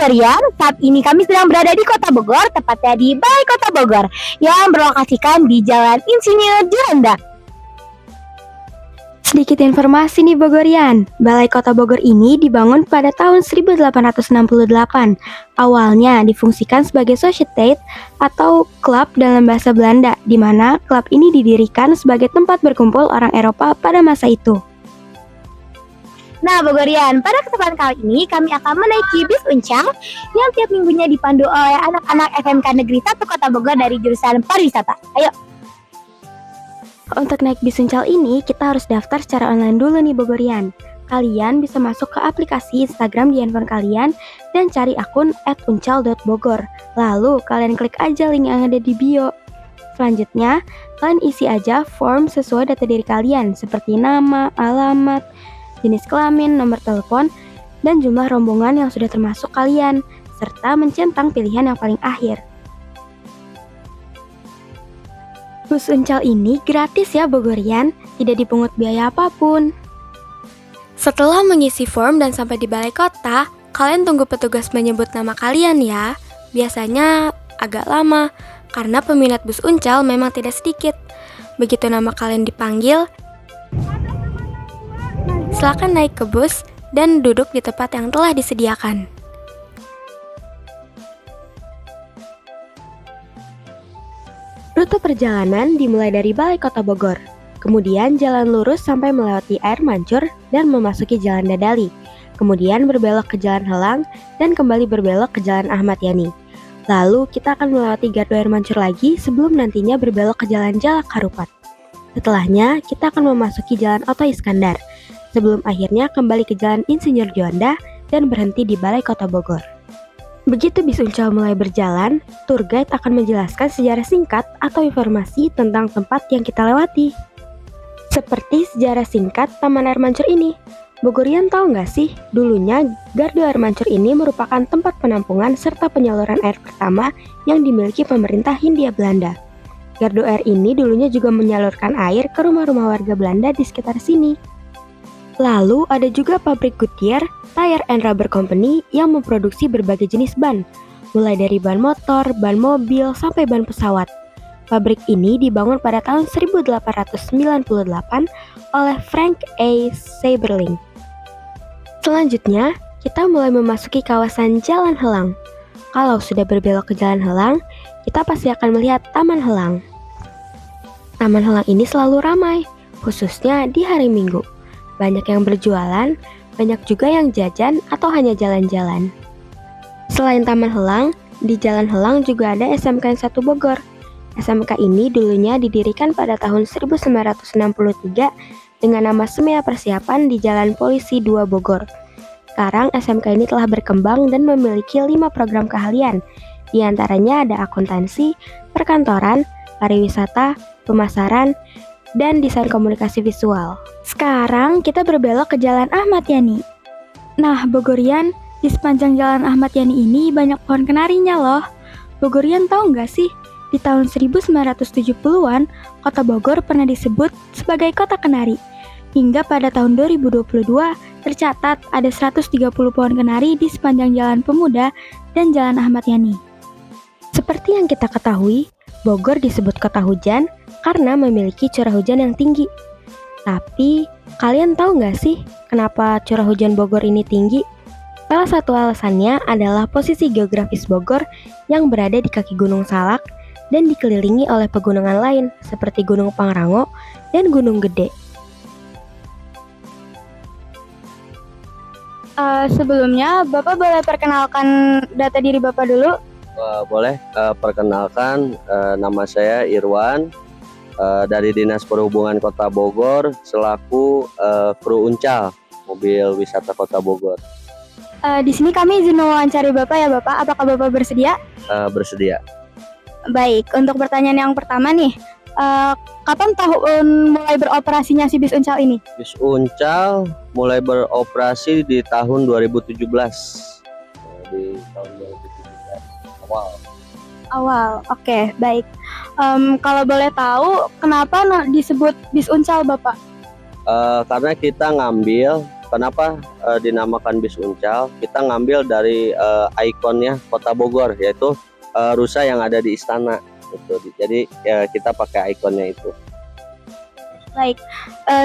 Bogorian, saat ini kami sedang berada di Kota Bogor, tepatnya di Balai Kota Bogor, yang berlokasikan di Jalan Insinyur Juanda. Sedikit informasi nih Bogorian, Balai Kota Bogor ini dibangun pada tahun 1868. Awalnya difungsikan sebagai society atau klub dalam bahasa Belanda, di mana klub ini didirikan sebagai tempat berkumpul orang Eropa pada masa itu. Nah Bogorian, pada kesempatan kali ini kami akan menaiki bis Uncal yang tiap minggunya dipandu oleh anak-anak SMK Negeri 1 Kota Bogor dari jurusan pariwisata. Ayo! Untuk naik bis Uncal ini, kita harus daftar secara online dulu nih Bogorian. Kalian bisa masuk ke aplikasi Instagram di handphone kalian dan cari akun @uncal.bogor. Lalu kalian klik aja link yang ada di bio. Selanjutnya, kalian isi aja form sesuai data diri kalian seperti nama, alamat, jenis kelamin, nomor telepon, dan jumlah rombongan yang sudah termasuk kalian, serta mencentang pilihan yang paling akhir. Bus Uncal ini gratis ya Bogorian, tidak dipungut biaya apapun. Setelah mengisi form dan sampai di balai kota, kalian tunggu petugas menyebut nama kalian ya. Biasanya agak lama, karena peminat bus Uncal memang tidak sedikit. Begitu nama kalian dipanggil, silakan naik ke bus dan duduk di tempat yang telah disediakan. Rute perjalanan dimulai dari Balai Kota Bogor, kemudian jalan lurus sampai melewati Air Mancur dan memasuki Jalan Dadali, kemudian berbelok ke Jalan Helang dan kembali berbelok ke Jalan Ahmad Yani. Lalu kita akan melewati Gardu Air Mancur lagi sebelum nantinya berbelok ke Jalan Jalak Harupat. Setelahnya, kita akan memasuki Jalan Oto Iskandar, sebelum akhirnya kembali ke Jalan Insinyur Juanda dan berhenti di Balai Kota Bogor. Begitu bis Uncal mulai berjalan, tour guide akan menjelaskan sejarah singkat atau informasi tentang tempat yang kita lewati. Seperti sejarah singkat Taman Air Mancur ini. Bogorian tahu nggak sih, dulunya Gardu Air Mancur ini merupakan tempat penampungan serta penyaluran air pertama yang dimiliki pemerintah Hindia Belanda. Gardu air ini dulunya juga menyalurkan air ke rumah-rumah warga Belanda di sekitar sini. Lalu ada juga pabrik Goodyear Tire and Rubber Company yang memproduksi berbagai jenis ban, mulai dari ban motor, ban mobil, sampai ban pesawat. Pabrik ini dibangun pada tahun 1898 oleh Frank A. Seiberling. Selanjutnya, kita mulai memasuki kawasan Jalan Helang. Kalau sudah berbelok ke Jalan Helang, kita pasti akan melihat Taman Helang. Taman Helang ini selalu ramai, khususnya di hari Minggu. Banyak yang berjualan, banyak juga yang jajan atau hanya jalan-jalan. Selain Taman Helang, di Jalan Helang juga ada SMK 1 Bogor. SMK ini dulunya didirikan pada tahun 1963 dengan nama Semea Persiapan di Jalan Polisi 2 Bogor. Sekarang SMK ini telah berkembang dan memiliki 5 program keahlian. Di antaranya ada akuntansi, perkantoran, pariwisata, pemasaran, dan desain komunikasi visual. Sekarang kita berbelok ke Jalan Ahmad Yani. Nah, Bogorian, di sepanjang Jalan Ahmad Yani ini banyak pohon kenarinya loh. Bogorian tahu nggak sih, di tahun 1970-an, Kota Bogor pernah disebut sebagai Kota Kenari. Hingga pada tahun 2022, tercatat ada 130 pohon kenari di sepanjang Jalan Pemuda dan Jalan Ahmad Yani. Seperti yang kita ketahui, Bogor disebut kota hujan karena memiliki curah hujan yang tinggi. Tapi, kalian tahu nggak sih kenapa curah hujan Bogor ini tinggi? Salah satu alasannya adalah posisi geografis Bogor yang berada di kaki Gunung Salak dan dikelilingi oleh pegunungan lain seperti Gunung Pangrango dan Gunung Gede. Sebelumnya, Bapak boleh perkenalkan data diri Bapak dulu? Boleh, perkenalkan nama saya Irwan dari Dinas Perhubungan Kota Bogor selaku kru Uncal mobil wisata Kota Bogor. Di sini kami izin mewawancari Bapak ya Bapak, apakah Bapak bersedia? Bersedia. Baik, untuk pertanyaan yang pertama nih, kapan tahun mulai beroperasinya si bis Uncal ini? Bis Uncal mulai beroperasi di tahun 2017. Di tahun 2017 awal. Oke, baik. Kalau boleh tahu, kenapa disebut bis Uncal, Bapak? Karena kita ngambil kenapa dinamakan bis uncal? Kita ngambil dari ikonnya Kota Bogor, yaitu rusa yang ada di istana. Gitu. Jadi kita pakai ikonnya itu. Baik,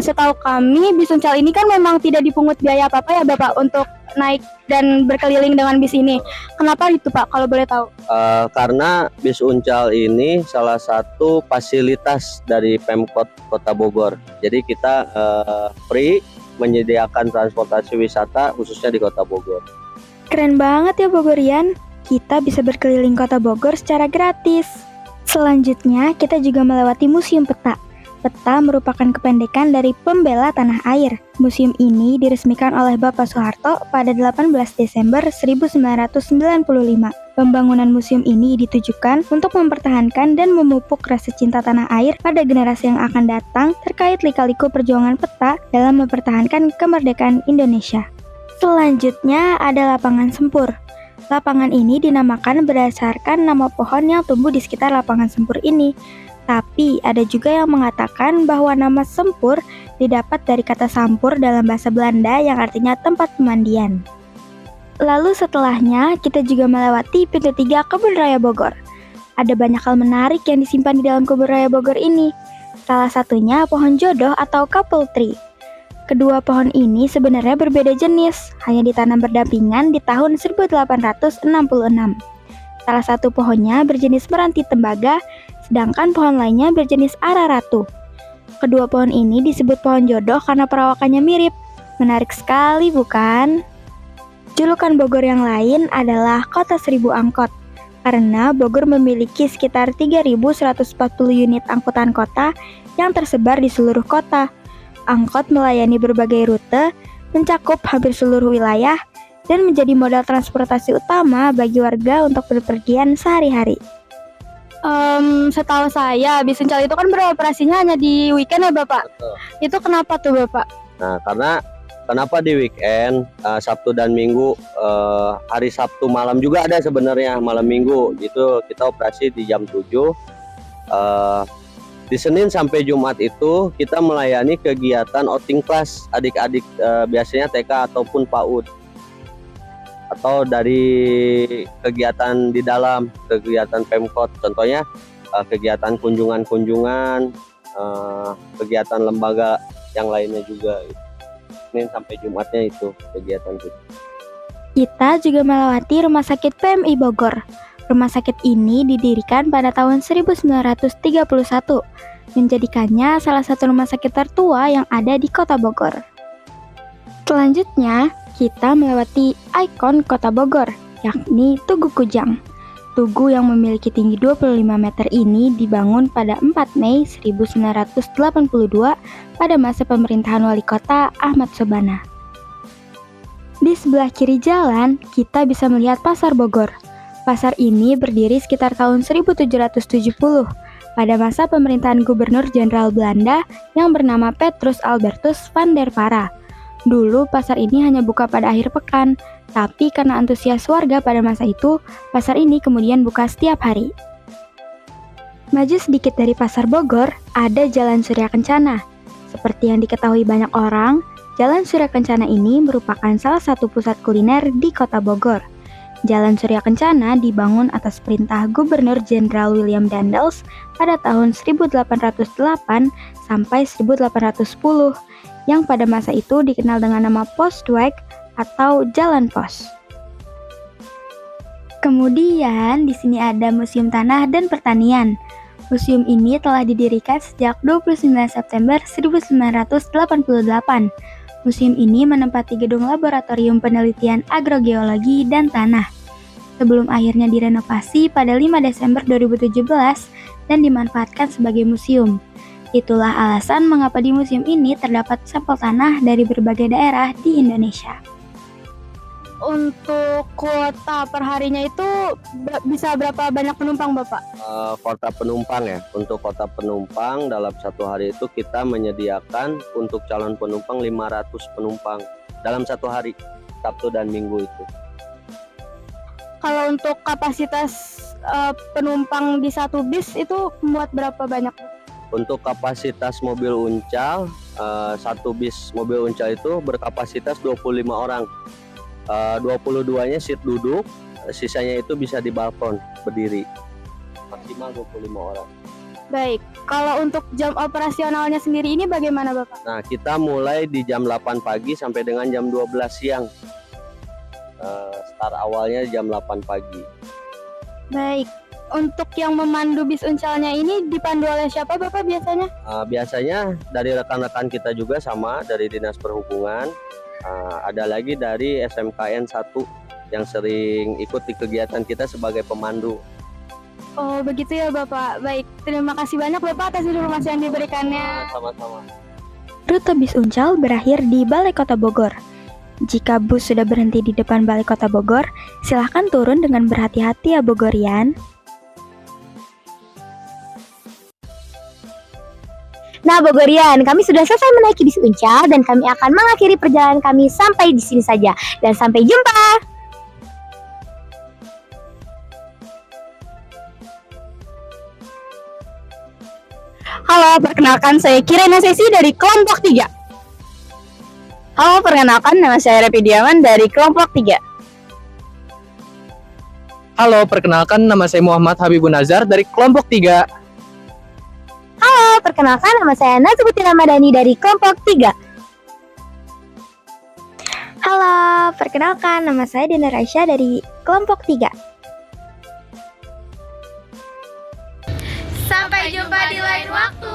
setahu kami bis uncal ini kan memang tidak dipungut biaya apa-apa ya Bapak untuk naik dan berkeliling dengan bis ini. Kenapa itu Pak kalau boleh tahu? Karena bis uncal ini salah satu fasilitas dari Pemkot Kota Bogor. Jadi kita free menyediakan transportasi wisata khususnya di Kota Bogor. Keren banget ya Bogorian, kita bisa berkeliling Kota Bogor secara gratis. Selanjutnya kita juga melewati Museum Peta. Peta merupakan kependekan dari Pembela Tanah Air. Museum ini diresmikan oleh Bapak Soeharto pada 18 Desember 1995. Pembangunan museum ini ditujukan untuk mempertahankan dan memupuk rasa cinta tanah air pada generasi yang akan datang terkait lika-liku perjuangan Peta dalam mempertahankan kemerdekaan Indonesia. Selanjutnya ada Lapangan Sempur. Lapangan ini dinamakan berdasarkan nama pohon yang tumbuh di sekitar lapangan sempur ini. Tapi ada juga yang mengatakan bahwa nama Sempur didapat dari kata sampur dalam bahasa Belanda yang artinya tempat pemandian. Lalu setelahnya kita juga melewati pintu 3 Kebun Raya Bogor. Ada banyak hal menarik yang disimpan di dalam Kebun Raya Bogor ini. Salah satunya pohon jodoh atau couple tree. Kedua pohon ini sebenarnya berbeda jenis, hanya ditanam berdampingan di tahun 1866. Salah satu pohonnya berjenis meranti tembaga, sedangkan pohon lainnya berjenis ara ratu. Kedua pohon ini disebut pohon jodoh karena perawakannya mirip. Menarik sekali bukan? Julukan Bogor yang lain adalah Kota Seribu Angkot, karena Bogor memiliki sekitar 3.140 unit angkutan kota yang tersebar di seluruh kota. Angkot melayani berbagai rute, mencakup hampir seluruh wilayah, dan menjadi modal transportasi utama bagi warga untuk berpergian sehari-hari. Setahu saya, bis uncal itu kan beroperasinya hanya di weekend ya Bapak? Betul. Itu kenapa tuh Bapak? Nah, karena kenapa di weekend, Sabtu dan Minggu, hari Sabtu malam juga ada sebenarnya, malam Minggu. Itu kita operasi di jam 7. Di Senin sampai Jumat itu kita melayani kegiatan outing kelas adik-adik, biasanya TK ataupun PAUD. Atau dari kegiatan di dalam, kegiatan Pemkot. Contohnya kegiatan kunjungan-kunjungan, kegiatan lembaga yang lainnya juga. Senin sampai Jumatnya itu kegiatan itu. Kita juga melewati Rumah Sakit PMI Bogor. Rumah sakit ini didirikan pada tahun 1931, menjadikannya salah satu rumah sakit tertua yang ada di Kota Bogor. Selanjutnya, kita melewati ikon Kota Bogor, yakni Tugu Kujang. Tugu yang memiliki tinggi 25 meter ini dibangun pada 4 Mei 1982 pada masa pemerintahan Wali Kota Ahmad Sobana. Di sebelah kiri jalan, kita bisa melihat Pasar Bogor. Pasar ini berdiri sekitar tahun 1770 pada masa pemerintahan Gubernur Jenderal Belanda yang bernama Petrus Albertus van der Para. Dulu pasar ini hanya buka pada akhir pekan, tapi karena antusias warga pada masa itu, pasar ini kemudian buka setiap hari. Maju sedikit dari Pasar Bogor, ada Jalan Surya Kencana. Seperti yang diketahui banyak orang, Jalan Surya Kencana ini merupakan salah satu pusat kuliner di Kota Bogor. Jalan Surya Kencana dibangun atas perintah Gubernur Jenderal William Daendels pada tahun 1808 sampai 1810, yang pada masa itu dikenal dengan nama Postweg atau Jalan Pos. Kemudian di sini ada Museum Tanah dan Pertanian. Museum ini telah didirikan sejak 29 September 1988. Museum ini menempati gedung laboratorium penelitian agrogeologi dan tanah. Sebelum akhirnya direnovasi pada 5 Desember 2017 dan dimanfaatkan sebagai museum. Itulah alasan mengapa di museum ini terdapat sampel tanah dari berbagai daerah di Indonesia. Untuk kuota perharinya itu bisa berapa banyak penumpang Bapak? Kota penumpang ya, untuk kota penumpang dalam satu hari itu kita menyediakan untuk calon penumpang 500 penumpang dalam satu hari, Sabtu dan Minggu itu. Kalau untuk kapasitas penumpang di satu bis itu muat berapa banyak? Untuk kapasitas mobil Uncal, satu bis mobil Uncal itu berkapasitas 25 orang. 22-nya seat duduk, sisanya itu bisa di balkon berdiri. Maksimal 25 orang. Baik, kalau untuk jam operasionalnya sendiri ini bagaimana Bapak? Nah, kita mulai di jam 8 pagi sampai dengan jam 12 siang. Start awalnya jam 8 pagi. Baik, untuk yang memandu bis Uncalnya ini dipandu oleh siapa Bapak biasanya? Biasanya dari rekan-rekan kita juga sama dari Dinas Perhubungan. Ada lagi dari SMKN 1 yang sering ikut di kegiatan kita sebagai pemandu. Oh begitu ya Bapak. Baik, terima kasih banyak Bapak atas informasi yang diberikannya. Sama-sama. Rute bis Uncal berakhir di Balai Kota Bogor. Jika bus sudah berhenti di depan Balai Kota Bogor, silahkan turun dengan berhati-hati ya Bogorian. Nah Bogorian, kami sudah selesai menaiki bis Uncal dan kami akan mengakhiri perjalanan kami sampai di sini saja. Dan sampai jumpa. Halo, perkenalkan saya Kirena Sesi dari kelompok 3. Halo, perkenalkan nama saya Repidiaman dari kelompok 3. Halo, perkenalkan nama saya Muhammad Habibun Nazar dari kelompok 3. Halo, perkenalkan nama saya Nazbuti Ramadhani dari kelompok 3. Halo, perkenalkan nama saya Dina Raisya dari kelompok 3. Sampai jumpa di lain waktu.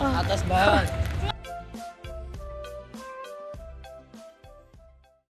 Atas, Bang.